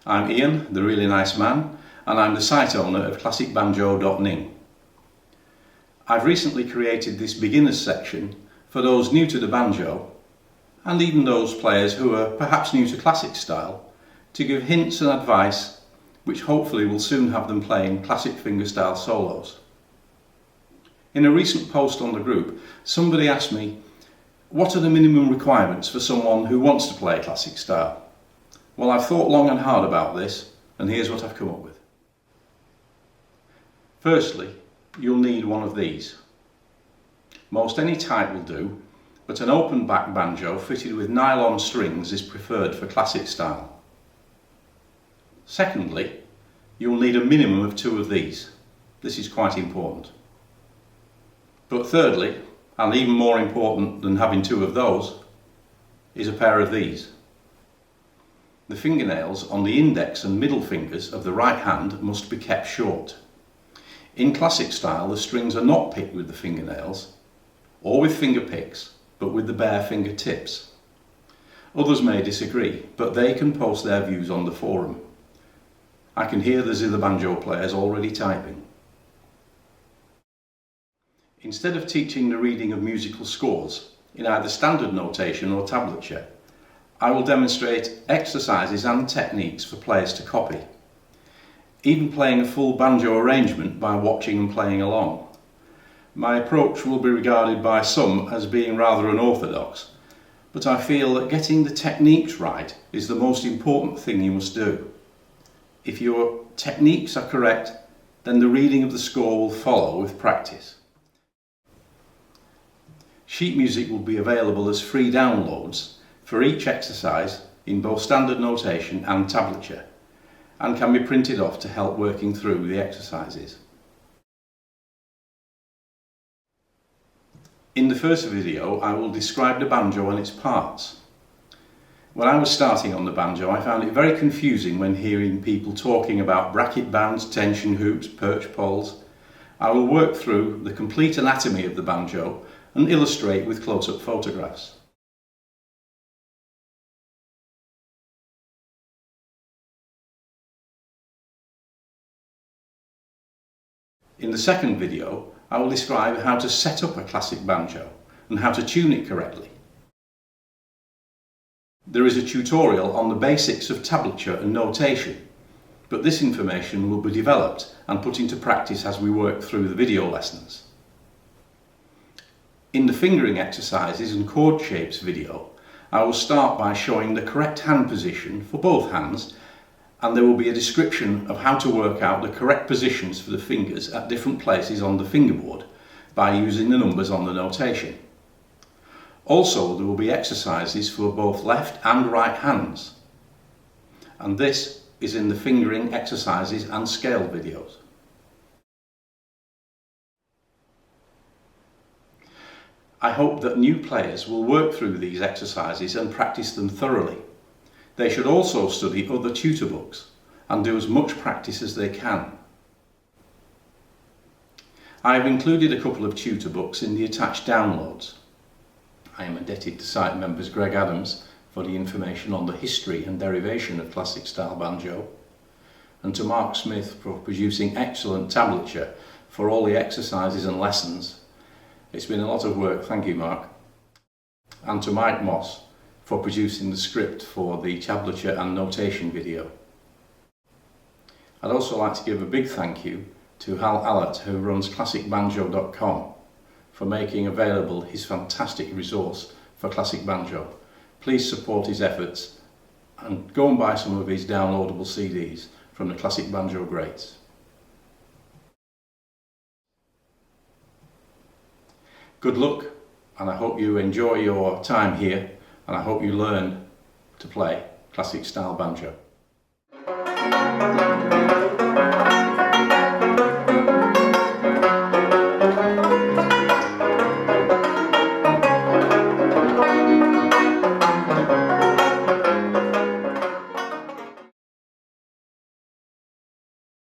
I'm Ian, the really nice man, and I'm the site owner of classicbanjo.ning. I've recently created this beginners section for those new to the banjo, and even those players who are perhaps new to classic style, to give hints and advice which hopefully will soon have them playing classic fingerstyle solos. In a recent post on the group, somebody asked me, what are the minimum requirements for someone who wants to play classic style? Well, I've thought long and hard about this, and here's what I've come up with. Firstly, you'll need one of these. Most any type will do, but an open back banjo fitted with nylon strings is preferred for classic style. Secondly, you'll need a minimum of 2 of these. This is quite important. But thirdly, and even more important than having 2 of those, is a pair of these. The fingernails on the index and middle fingers of the right hand must be kept short. In classic style, the strings are not picked with the fingernails or with finger picks, but with the bare fingertips. Others may disagree, but they can post their views on the forum. I can hear the zither banjo players already typing. Instead of teaching the reading of musical scores in either standard notation or tablature, I will demonstrate exercises and techniques for players to copy, even playing a full banjo arrangement by watching and playing along. My approach will be regarded by some as being rather unorthodox, but I feel that getting the techniques right is the most important thing you must do. If your techniques are correct, then the reading of the score will follow with practice. Sheet music will be available as free downloads for each exercise in both standard notation and tablature, and can be printed off to help working through the exercises. In the first video, I will describe the banjo and its parts. When I was starting on the banjo, I found it very confusing when hearing people talking about bracket bands, tension hoops, perch poles. I will work through the complete anatomy of the banjo and illustrate with close-up photographs. In the second video, I will describe how to set up a classic banjo and how to tune it correctly. There is a tutorial on the basics of tablature and notation, but this information will be developed and put into practice as we work through the video lessons. In the fingering exercises and chord shapes video, I will start by showing the correct hand position for both hands, and there will be a description of how to work out the correct positions for the fingers at different places on the fingerboard by using the numbers on the notation. Also, there will be exercises for both left and right hands, and this is in the fingering exercises and scale videos. I hope that new players will work through these exercises and practice them thoroughly. They should also study other tutor books and do as much practice as they can. I have included a couple of tutor books in the attached downloads. I am indebted to site members Greg Adams for the information on the history and derivation of classic style banjo, and to Mark Smith for producing excellent tablature for all the exercises and lessons. It's been a lot of work, thank you Mark. And to Mike Moss for producing the script for the tablature and notation video. I'd also like to give a big thank you to Hal Allett, who runs classicbanjo.com, for making available his fantastic resource for classic banjo. Please support his efforts and go and buy some of his downloadable CDs from the classic banjo greats. Good luck, and I hope you enjoy your time here, and I hope you learn to play classic style banjo.